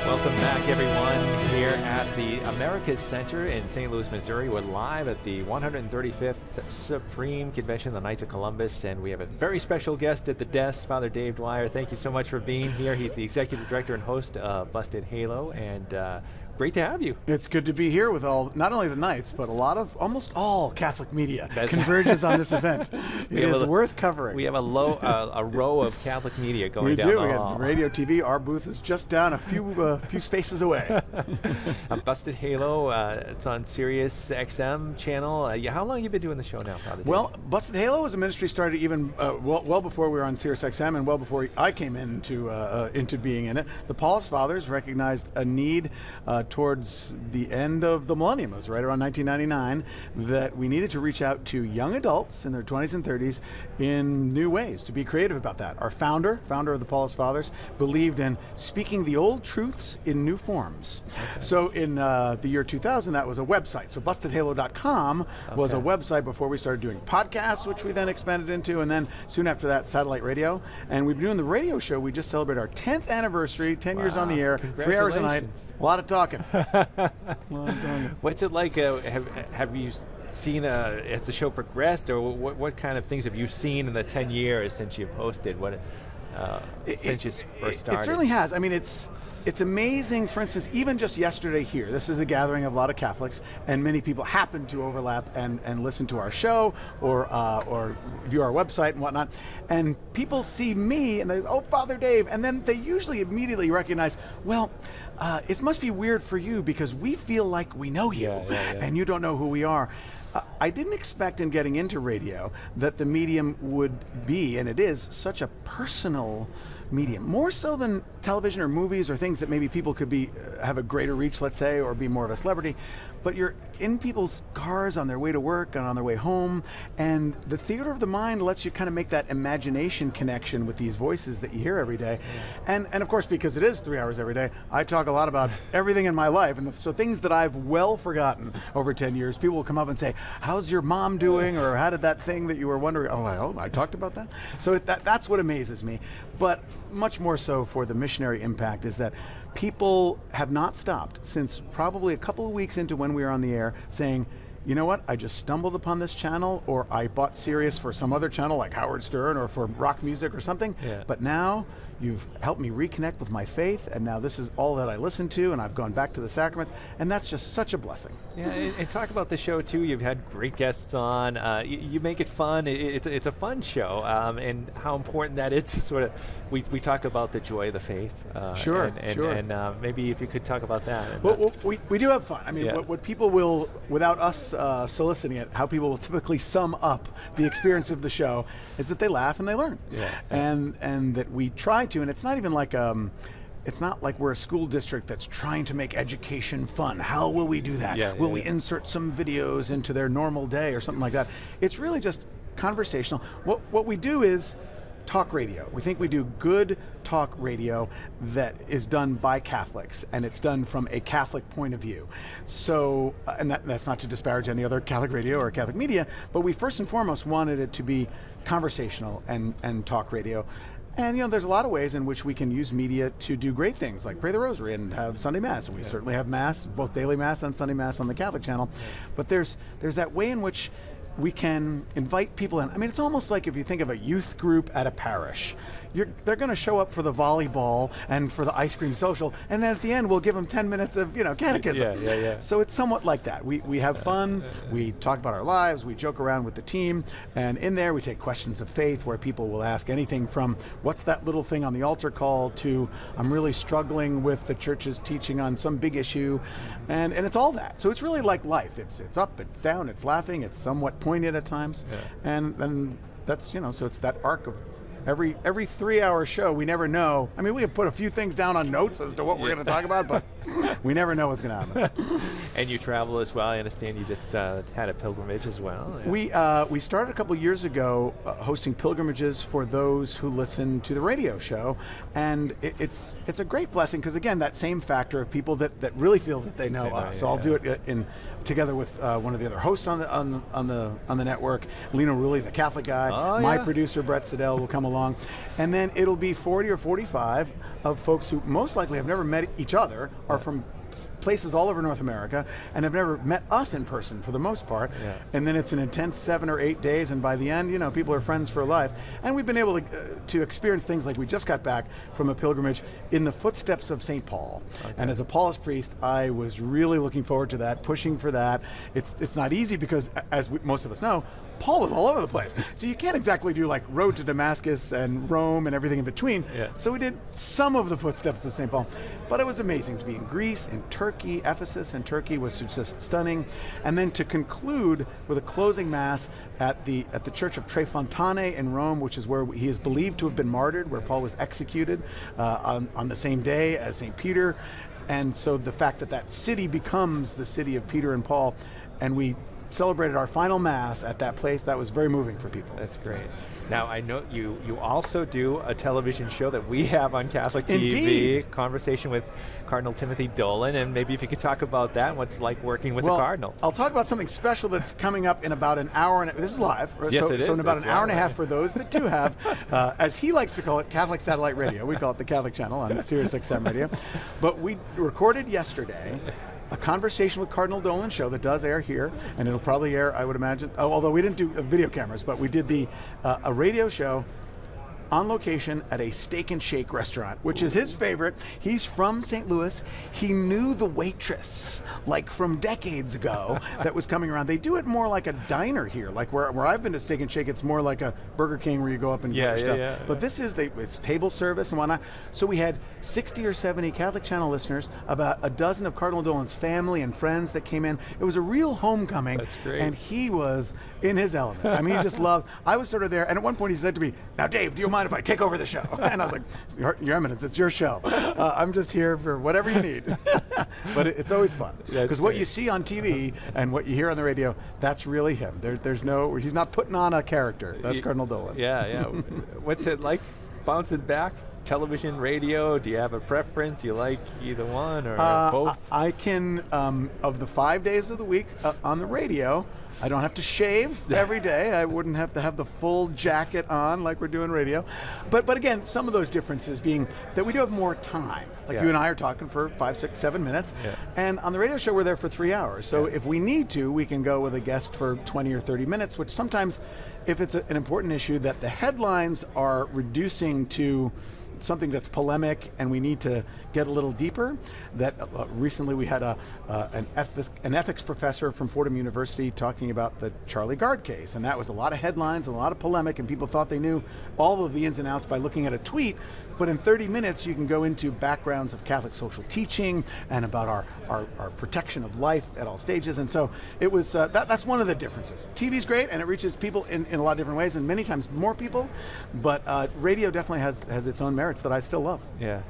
Welcome back, everyone, here at the America's Center in St. Louis, Missouri. We're live at the 135th Supreme Convention of the Knights of Columbus, and we have a very special guest at the desk, Father Dave Dwyer. Thank you so much for being here. He's the executive director and host of Busted Halo, and great to have you. It's good to be here with not only the Knights, but almost all Catholic media converges on this event. It is worth covering. We have a row of Catholic media going down the hall. We have radio, TV. Our booth is just down a few spaces away. Busted Halo, it's on Sirius XM channel. How long have you been doing the show now, Father Dave? Well, Busted Halo was a ministry started even well before we were on Sirius XM and well before I came into being in it. The Paulist Fathers recognized a need towards the end of the millennium, it was right around 1999, that we needed to reach out to young adults in their 20s and 30s in new ways, to be creative about that. Our founder of the Paulist Fathers, believed in speaking the old truths in new forms. Okay. So in the year 2000, that was a website. So bustedhalo.com was a website before we started doing podcasts, which we then expanded into, and then soon after that, satellite radio. And we've been doing the radio show. We just celebrated our 10th anniversary, 10 years on the air, 3 hours a night, a lot of talking. What's it like? Have you seen as the show progressed, or what kind of things have you seen in the 10 years since you've hosted? Since you first started? It certainly has. I mean, it's amazing. For instance, even just yesterday here, this is a gathering of a lot of Catholics, and many people happen to overlap and listen to our show or view our website and whatnot. And people see me and they, oh, Father Dave, and then they usually immediately recognize, well, it must be weird for you because we feel like we know you, and you don't know who we are. I didn't expect in getting into radio that the medium would be, and it is, such a personal medium, more so than television or movies or things that maybe people could have a greater reach, let's say, or be more of a celebrity. But you're in people's cars on their way to work and on their way home, and the theater of the mind lets you kind of make that imagination connection with these voices that you hear every day. And of course, because it is 3 hours every day, I talk a lot about everything in my life, and so things that I've well forgotten over 10 years, people will come up and say, how's your mom doing, or how did that thing that you were wondering, I talked about that? So that's what amazes me. But much more so for the missionary impact is that people have not stopped since probably a couple of weeks into when we were on the air saying, you know what, I just stumbled upon this channel, or I bought Sirius for some other channel like Howard Stern or for rock music or something, but now you've helped me reconnect with my faith, and now this is all that I listen to, and I've gone back to the sacraments, and that's just such a blessing. Yeah, and talk about the show too. You've had great guests on. You make it fun. It's a fun show, and how important that is to sort of, we talk about the joy of the faith. Sure. And maybe if you could talk about that. Well, we do have fun. I mean, what people will, without us soliciting it, how people will typically sum up the experience of the show is that they laugh and they learn. And that we try to, and it's not even like it's not like we're a school district that's trying to make education fun. How will we do that? Will we insert some videos into their normal day or something like that? It's really just conversational. What we do is talk radio. We think we do good talk radio that is done by Catholics, and it's done from a Catholic point of view. So, and that's not to disparage any other Catholic radio or Catholic media, but we first and foremost wanted it to be conversational and talk radio. And there's a lot of ways in which we can use media to do great things, like pray the rosary and have Sunday Mass. We certainly have Mass, both daily Mass and Sunday Mass on the Catholic channel. But there's that way in which we can invite people in. I mean, it's almost like if you think of a youth group at a parish. They're going to show up for the volleyball and for the ice cream social, and then at the end we'll give them 10 minutes of catechism. So it's somewhat like that. We have fun, we talk about our lives, we joke around with the team, and in there we take questions of faith where people will ask anything from what's that little thing on the altar call to I'm really struggling with the church's teaching on some big issue, and it's all that. So it's really like life. It's up, it's down, it's laughing, it's somewhat poignant at times, and that's so it's that arc of every 3 hour show. We never know. I mean, we can put a few things down on notes as to what we're going to talk about, but we never know what's going to happen. And you travel as well. I understand you just had a pilgrimage as well. We started a couple years ago hosting pilgrimages for those who listen to the radio show, and it's a great blessing because again, that same factor of people that really feel that they know us. So I'll do it together with one of the other hosts on the network. Lino Rulli, the Catholic guy. My producer Brett Siddell will come along. along. And then it'll be 40 or 45 of folks who most likely have never met each other, are from places all over North America, and have never met us in person for the most part. Yeah. And then it's an intense 7 or 8 days, and by the end, you know, people are friends for life. And we've been able to experience things like we just got back from a pilgrimage in the footsteps of St. Paul. Okay. And as a Paulist priest, I was really looking forward to that, pushing for that. It's not easy because, as most of us know, Paul was all over the place. So you can't exactly do like Road to Damascus and Rome and everything in between. Yeah. So we did some of the footsteps of St. Paul. But it was amazing to be in Greece, in Turkey. Ephesus and Turkey was just stunning. And then to conclude with a closing mass at the Church of Tre Fontane in Rome, which is where he is believed to have been martyred, where Paul was executed on the same day as St. Peter. And so the fact that that city becomes the city of Peter and Paul, and we celebrated our final mass at that place, that was very moving for people. That's great. Now I know you also do a television show that we have on Catholic TV, Indeed. Conversation with Cardinal Timothy Dolan, and maybe if you could talk about that, what's like working with the Cardinal. I'll talk about something special that's coming up in about an hour, and this is live, right? Yes, it is. So in about an hour and a half for those that do have, as he likes to call it, Catholic Satellite Radio. We call it the Catholic Channel on Sirius XM Radio. But we recorded yesterday a Conversation with Cardinal Dolan show that does air here, and it'll probably air, I would imagine, although we didn't do video cameras, but we did a radio show on location at a Steak and Shake restaurant, which is his favorite. He's from St. Louis. He knew the waitress, like from decades ago, that was coming around. They do it more like a diner here, like where I've been to Steak and Shake, it's more like a Burger King where you go up and get stuff. Yeah. But this is, it's table service and whatnot. So we had 60 or 70 Catholic Channel listeners, about a dozen of Cardinal Dolan's family and friends that came in. It was a real homecoming. That's great. And he was in his element. I mean, he just loved, I was sort of there, and at one point he said to me, "Now Dave, do you mind if I take over the show?" And I was like, Your Eminence, it's your show. I'm just here for whatever you need. But it's always fun. Because what you see on TV and what you hear on the radio, that's really him. He's not putting on a character. That's Cardinal Dolan. Yeah. What's it like bouncing back? Television, radio, do you have a preference? You like either one or both? I can, of the 5 days of the week on the radio, I don't have to shave every day. I wouldn't have to have the full jacket on like we're doing radio. But again, some of those differences being that we do have more time. Like you and I are talking for 5, 6, 7 minutes. Yeah. And on the radio show, we're there for 3 hours. So if we need to, we can go with a guest for 20 or 30 minutes, which sometimes, if it's an important issue that the headlines are reducing to something that's polemic and we need to get a little deeper, that recently we had an ethics professor from Fordham University talking about the Charlie Gard case, and that was a lot of headlines, a lot of polemic, and people thought they knew all of the ins and outs by looking at a tweet. But in 30 minutes you can go into backgrounds of Catholic social teaching and about our protection of life at all stages. And so it was that's one of the differences. TV's great and it reaches people in a lot of different ways, and many times more people, but radio definitely has its own merits that I still love. Yeah.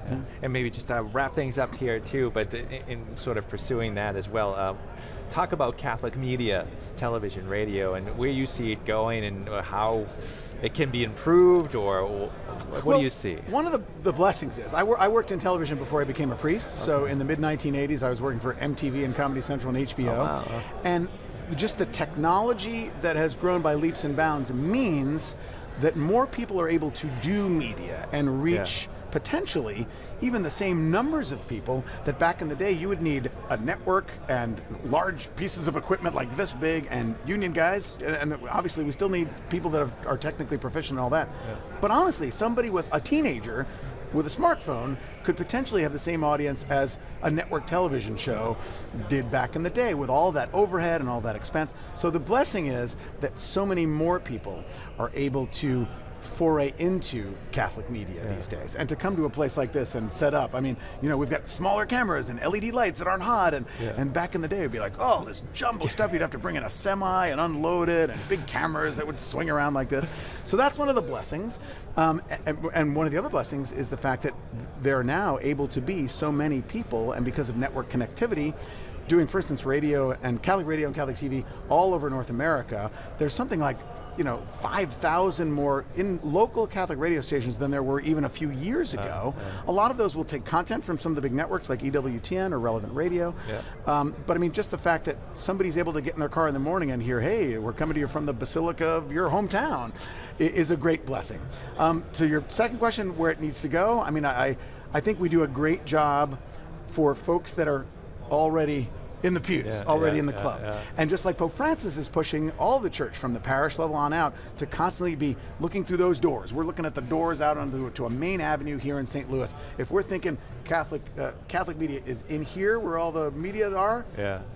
And maybe just wrap things up here too, but in sort of pursuing that as well, talk about Catholic media, television, radio, and where you see it going and how it can be improved, or what do you see? One of the blessings is, I worked in television before I became a priest, so in the mid-1980s I was working for MTV and Comedy Central and HBO. Oh, wow. And just the technology that has grown by leaps and bounds means that more people are able to do media and reach potentially even the same numbers of people that back in the day you would need a network and large pieces of equipment like this big and union guys, and obviously we still need people that are technically proficient and all that. Yeah. But honestly, somebody with a teenager with a smartphone could potentially have the same audience as a network television show did back in the day with all that overhead and all that expense. So the blessing is that so many more people are able to foray into Catholic media these days, and to come to a place like this and set up. I mean, we've got smaller cameras and LED lights that aren't hot, and back in the day it'd be like, oh, this jumbo stuff, you'd have to bring in a semi and unload it, and big cameras that would swing around like this. So that's one of the blessings, and one of the other blessings is the fact that they're now able to be so many people, and because of network connectivity, doing, for instance, radio and Catholic TV all over North America. There's something like 5,000 more in local Catholic radio stations than there were even a few years ago. A lot of those will take content from some of the big networks like EWTN or Relevant Radio. But I mean, just the fact that somebody's able to get in their car in the morning and hear, hey, we're coming to you from the Basilica of your hometown, is a great blessing. To your second question, where it needs to go, I mean, I think we do a great job for folks that are already in the pews, already in the club. And just like Pope Francis is pushing all the church from the parish level on out to constantly be looking through those doors. We're looking at the doors out onto to a main avenue here in St. Louis. If we're thinking Catholic media is in here where all the media are,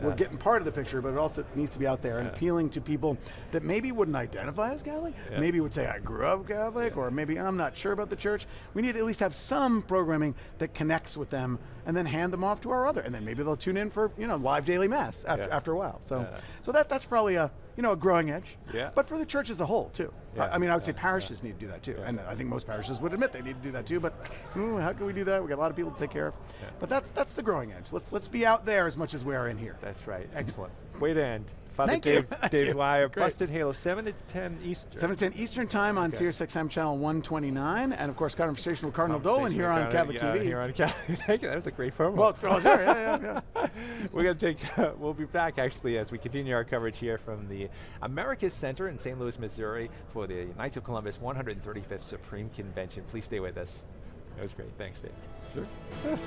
we're getting part of the picture, but it also needs to be out there and appealing to people that maybe wouldn't identify as Catholic, maybe would say, I grew up Catholic, or maybe I'm not sure about the church. We need to at least have some programming that connects with them and then hand them off to our other, and then maybe they'll tune in for live daily mass after a while. So that's probably a growing edge. But for the church as a whole too. I mean, I would say parishes need to do that too, and I think most parishes would admit they need to do that too. But how can we do that? We got a lot of people to take care of. But that's the growing edge. Let's be out there as much as we are in here. That's right. Excellent. Way to end. Father Thank Dave, you. Dave Dwyer, Great. Busted Halo, 7 to 10 Eastern. 7 to 10 Eastern time on Sirius XM channel 129, and of course Conversation with Cardinal Dolan here on Catholic TV. Here on Catholic. Thank you. That was a great promo. Well, sorry. Yeah. We're going to we'll be back actually as we continue our coverage here from the Americas Center in St. Louis, Missouri for the Knights of Columbus 135th Supreme Convention. Please stay with us. That was great. Thanks, Dave. Sure.